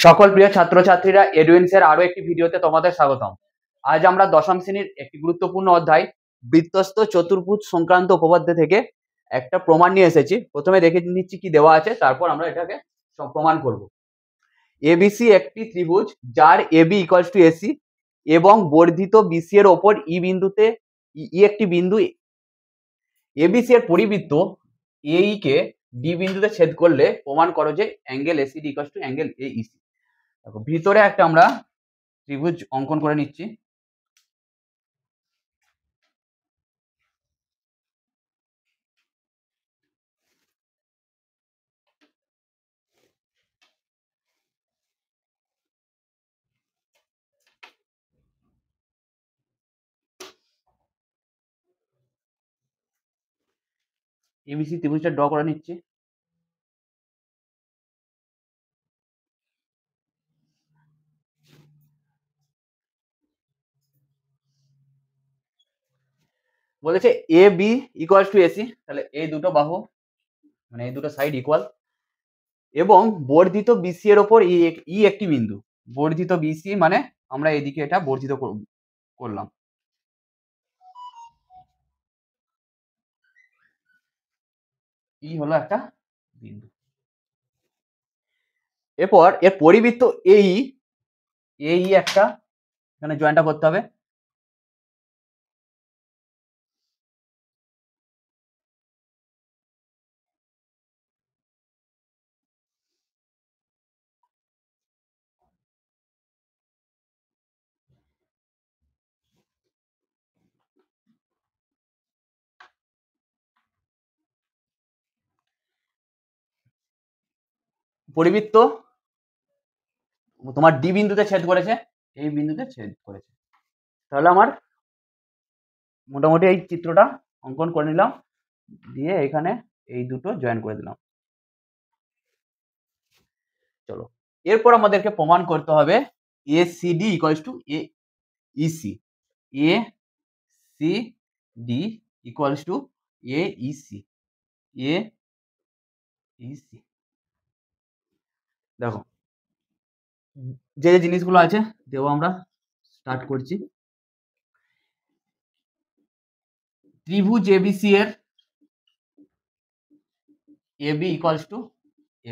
সকল প্রিয় ছাত্রছাত্রীরা এডুইন্সের আরো একটি ভিডিওতে তোমাদের স্বাগতম। আজ আমরা দশম শ্রেণীর একটি গুরুত্বপূর্ণ অধ্যায় বৃত্তস্থ চতুর্ভুজ সংক্রান্ত উপপাদ্য থেকে একটা প্রমাণ নিয়ে এসেছি। প্রথমে দেখে নিচ্ছি কি দেওয়া আছে, তারপর আমরা এটাকে প্রমাণ করব। এবিসি একটি ত্রিভুজ যার এবি ইকুয়ালস টু এসি এবং বর্ধিত বিসি এর ওপর ই বিন্দুতে ই একটি বিন্দু এবিসি এর পরিবৃত্ত এই কে ডি বিন্দুতে ছেদ করলে প্রমাণ করো যে angle ACD equals to angle AEC. দেখো ভিতরে একটা আমরা ত্রিভুজ অঙ্কন করে নিচ্ছি। এবিসি ত্রিভুজটা ড্র করে নিচ্ছি। বলেছে এ বি ইকুয়ালস টু এসি, তাহলে এই দুটো বাহু মানে এই দুটো সাইড ইকুয়াল এবং বর্ধিত বিসি এর ওপর ই একটি বিন্দু। বর্ধিত বিসি মানে আমরা এদিকে এটা বর্ধিত করলাম। ই হলো একটা বিন্দু। এরপর এর পরিবৃত্ত এই একটা এখানে জয়েন্টটা করতে হবে। পরিবৃত্ত তোমার ডি বিন্দুতে ছেদ করেছে, এই বিন্দুতে ছেদ করেছে। তাহলে আমার মোটামুটি এই চিত্রটা অঙ্কন করে নিলাম, দিয়ে এখানে এই দুটো জয়েন করে দিলাম। চলো এরপর আমাদেরকে প্রমাণ করতে হবে A C D equals to A EC. A C D equals to A EC. A EC দেখো যে যে জিনিসগুলো আছে দেবো, আমরা স্টার্ট করছি। ত্রিভুজ এবিসি এর এবি ইকুয়ালস টু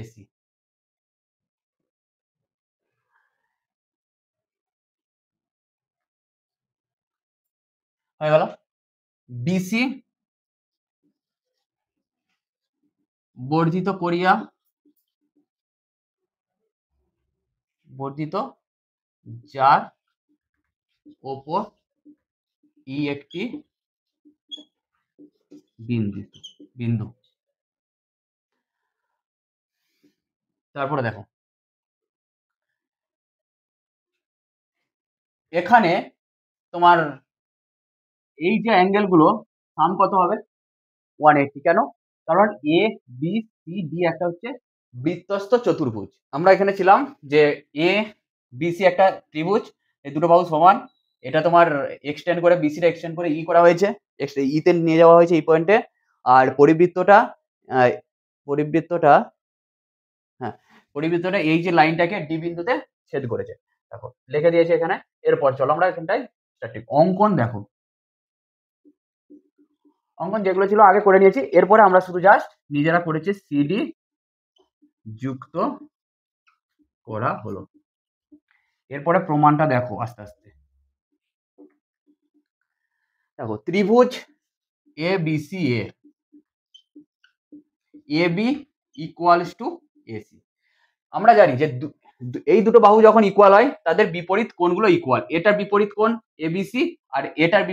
এসি। হয়ে গেল। বিসি বর্ধিত করিয়া বর্ধিত যার ওপর ই একটি বিন্দু। তারপরে দেখো এখানে তোমার এই যে অ্যাঙ্গেল গুলো সাম কত হবে? 180। কেন? কারণ এ বি সি ডি একটা হচ্ছে বৃত্তস্থ চতুর্ভুজ। আমরা এখানে ছিলাম যে এ বি সি একটা ত্রিভুজ, এই দুটো বাহু সমান। এটা তোমার এক্সটেন্ড করে বিসিটা এক্সটেন্ড করে ই করা হয়েছে, ইতে নিয়ে যাওয়া হয়েছে এই পয়েন্টে। আর পরিবৃত্তটা পরিবৃত্তটা হ্যাঁ পরিবৃত্তটা এই যে লাইনটাকে ডি বিন্দুতে ছেদ করেছে। দেখো লিখে দিয়েছে এখানে। এরপর চলো আমরা এখানটায় অঙ্কন দেখো। অঙ্কন যেগুলো ছিল আগে করে নিয়েছি, এরপরে আমরা শুধু জাস্ট নিজেরা করেছি সিডি যুক্ত করা হলো। এরপরে প্রমাণটা দেখো আস্তে আস্তে। দেখো ত্রিভুজ A BC A B equals to AC. আমরা জানি যে এই দুটো বাহু যখন ইকুয়াল হয় তাদের বিপরীত কোণগুলো ইকুয়াল। এটার বিপরীত কোণ এবিসি আর এটার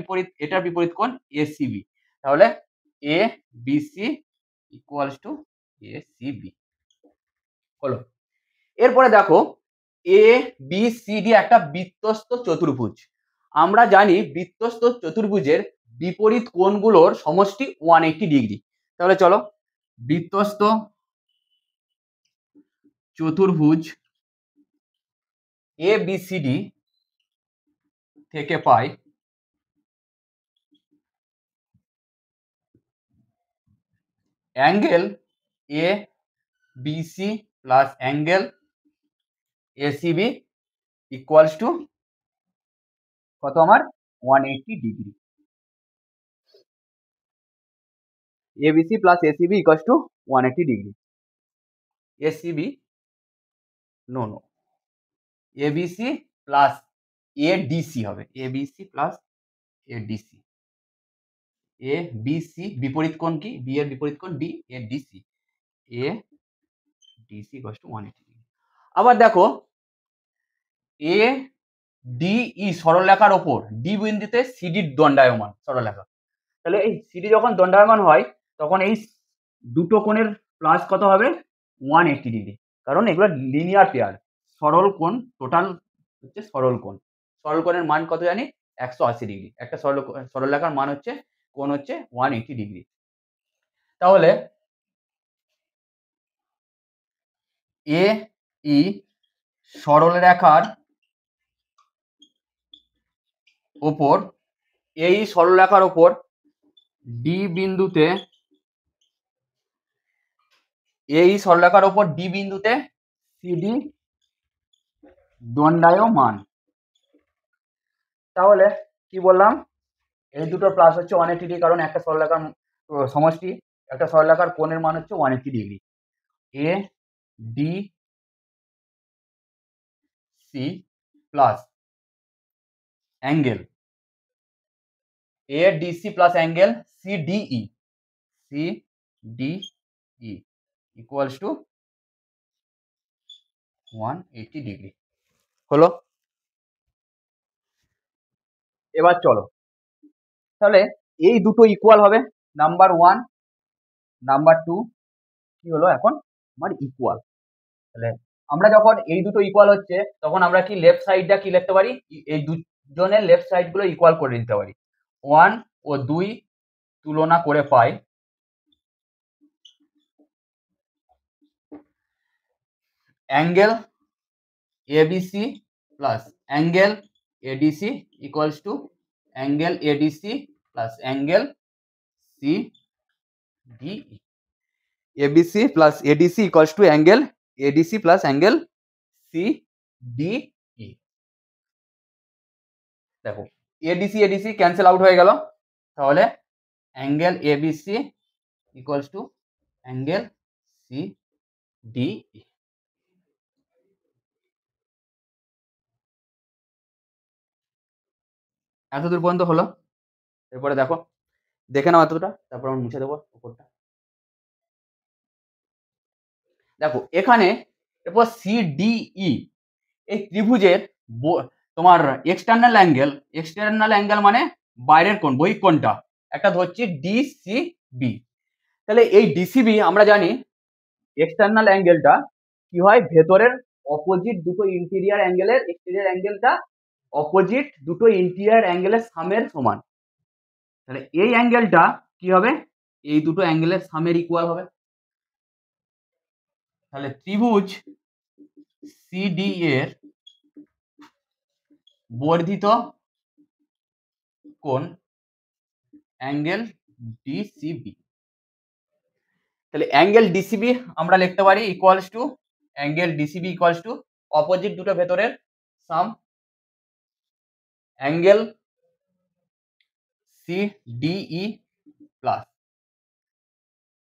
বিপরীত কোণ এসিবি। তাহলে এ বিসি ইকুয়ালস টু এসিবি হলো। এরপরে দেখো এ বি সি ডি একটা বৃত্তস্থ চতুর্ভুজ। আমরা জানি বৃত্তস্থ চতুর্ভুজের বিপরীত কোণগুলোর সমষ্টি 180 ডিগ্রি। তাহলে চলো বৃত্তস্থ চতুর্ভুজ এ বি সি ডি থেকে পাই angle A BC plus angle ACB equals to কত আমার 180 degree. ABC plus ACB equals to 180 degree. ACB no ABC plus ADC হবে, ABC plus ADC. A B C বিপরীত কোণ কি, বি এর বিপরীত কোণ D, A DC, A DC equals to 180 degree. আবার দেখো এ ডিই সরলরেখার ওপর ডি বিন্দুতে সিডি দণ্ডায়মান সরলরেখা। তাহলে এই সিডি যখন দণ্ডায়মান হয় তখন এই দুটো কোণের প্লাস কত হবে 180 ডিগ্রি, কারণ এগুলো লিনিয়ার পেয়ার। সরল কোণ টোটাল হচ্ছে সরল কোণ। সরল কোণের মান কত জানি 180 ডিগ্রি। একটা সরলরেখার মান হচ্ছে কোণ হচ্ছে 180 ডিগ্রি। তাহলে এ ই সরলরেখার ওপর, এই সরলরেখার ওপর ডি বিন্দুতে, এই সরলরেখার ওপর ডি বিন্দুতে সিডি দণ্ডায়মান। তাহলে কি বললাম, এই দুটোর প্লাস হচ্ছে 180 ডিগ্রি, কারণ একটা সরলরেখার সমষ্টি, একটা সরলরেখার কোণের মান হচ্ছে 180 degree. A D C plus angle A DC plus angle CDE, CDE equals to 180 degree হলো। এবার চলো, তাহলে এই দুটো ইকুয়াল হবে, নাম্বার 1 নাম্বার 2 কি হলো এখন আমার ইকুয়াল। তাহলে আমরা যখন এই দুটো ইকুয়াল হচ্ছে তখন আমরা কি লেফট সাইডটা কি লিখতে পারি, এই দুজনের লেফট সাইড গুলো ইকুয়াল করে দিতে পারি। 1 ও 2 তুলনা করে পাই angle ABC plus angle ADC equals to angle ADC plus angle CDE. ABC plus ADC equals to angle ADC plus angle CDE. দেখো এডিসি এডিসি ক্যান্সেল আউট হয়ে গেল, তাহলে angle ABC equals to angle CDE. এতদূর পর্যন্ত হলো। এরপরে দেখো, দেখে নাও এতটা, তারপর আমি মুছে দেবো উপরটা। দেখো এখানে এরপর সিডিই এই ত্রিভুজের তোমার এক্সটার্নাল অ্যাঙ্গেল মানে বাইরের কোণ, বহিঃ কোণটা একটা ধরছি ডিসিবি। তাহলে এই ডিসিবি আমরা জানি এক্সটার্নাল অ্যাঙ্গেলটা কি হয়, ভেতরের অপোজিট দুটো ইন্টেরিয়র অ্যাঙ্গেলের, এক্সটেরিয়র অ্যাঙ্গেলটা অপোজিট দুটো ইন্টেরিয়র অ্যাঙ্গেলের সামের সমান। তাহলে এই অ্যাঙ্গেলটা কি হবে, এই দুটো অ্যাঙ্গেলের সামের ইকুয়াল হবে। তাহলে ত্রিভুজ সিডি এর বর্ধিত কোণ অ্যাঙ্গেল ডিসিবি। তাহলে অ্যাঙ্গেল ডিসিবি আমরা লিখতে পারি equals to angle DCB equals to opposite দুটো ভেতরের sum, angle CDE plus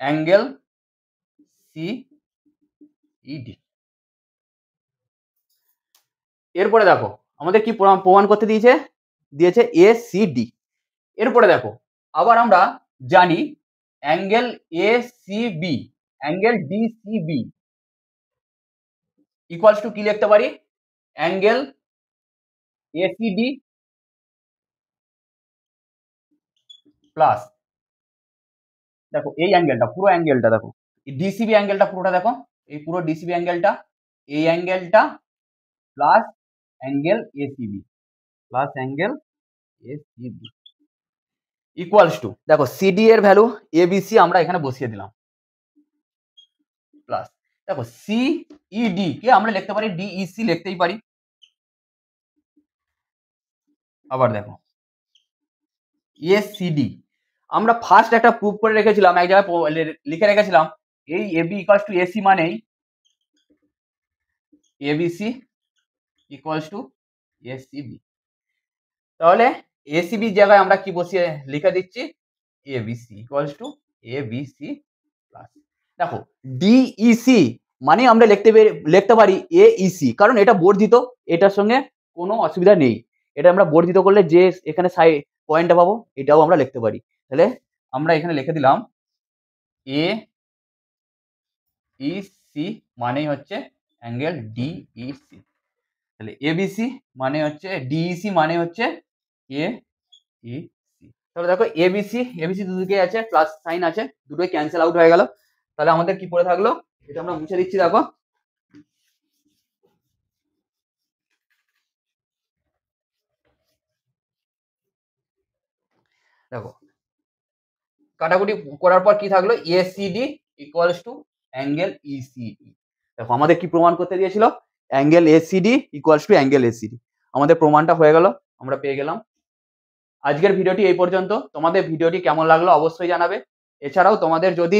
angle CED. এরপরে দেখো আমাদের কি প্রমাণ করতে দিয়েছে এসিডি। এরপরে দেখো আবার আমরা জানি angle ACB angle DCB equals two কি লিখতে পারি, অ্যাঙ্গেল এসিডি প্লাস, দেখো এই অ্যাঙ্গেলটা পুরো অ্যাঙ্গেলটা দেখো, ডিসিবি অ্যাঙ্গেলটা পুরোটা দেখো, এই পুরো ডিসিবি অ্যাঙ্গেলটা, এই অ্যাঙ্গেলটা plus angle ACB plus angle ACB equals to, দেখো সিডি এর ভ্যালু এবিসি আমরা এখানে বসিয়ে দিলাম প্লাস, দেখো সিইডি কে আমরা লিখতে পারি ডিইসি লিখতেই পারি। আবার দেখো এসিডি আমরা ফার্স্ট একটা প্রুফ করে রেখেছিলাম, এক জায়গায় লিখে রেখেছিলাম, এই এবি ইকুয়ালস টু এসি মানেই এবিসি ইকুয়ালস টু এসিবি। তাহলে এসিবির জায়গায় আমরা কি বসিয়ে লিখে দিচ্ছি, ABC equals two ABC plus. দেখো ডিইসি মানে আমরা লিখতে পারি এইসি, কারণ এটা বর্ধিত, এটার সঙ্গে কোনো অসুবিধা নেই। এটা আমরা বর্ধিত করলে যে এখানে পয়েন্টটা পাবো এটাও আমরা লিখতে পারি। তাহলে আমরা এখানে লিখে দিলাম এ ইসি মানেই হচ্ছে অ্যাঙ্গেল ডিইসি। তাহলে এবিসি মানে হচ্ছে ডিইসি মানে হচ্ছে এ ই সি। তাহলে দেখো এবিসি এবিসি দুদিকে আছে, প্লাস সাইন আছে, দুটোই ক্যান্সেল আউট হয়ে গেল। তাহলে আমাদের কি পড়ে থাকলো, এটা আমরা মুছে দিচ্ছি। দেখো দেখো কাটাকুটি করার পর কি থাকলো, ACD equals to angle ECD. দেখো আমাদের কি প্রমাণ করতে দিয়েছিল, angle ACD equals to angle ACD. আমাদের প্রমাণটা হয়ে গেল, আমরা পেয়ে গেলাম। আজকের ভিডিওটি এই পর্যন্ত। তোমাদের ভিডিওটি কেমন লাগলো অবশ্যই জানাবে। এছাড়াও তোমাদের যদি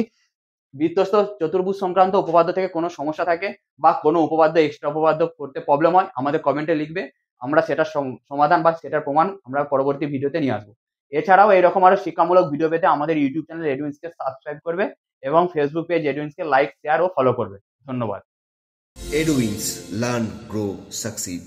বৃত্তস্থ চতুর্ভুজ সংক্রান্ত উপপাদ্য থেকে কোনো সমস্যা থাকে বা কোনো উপপাদ্য এক্সট্রা উপপাদ্য করতে প্রবলেম হয়, আমাদের কমেন্টে লিখবে, আমরা সেটার সমাধান বা সেটার প্রমাণ আমরা পরবর্তী ভিডিওতে নিয়ে আসবো। এছাড়াও এরকম আরো শিক্ষামূলক ভিডিও পেতে আমাদের ইউটিউব চ্যানেল এডুইন্সকে সাবস্ক্রাইব করবে এবং ফেসবুক পেজ এডুইন্সকে লাইক, শেয়ার ও ফলো করবে। ধন্যবাদ। Edwins, learn, grow, succeed.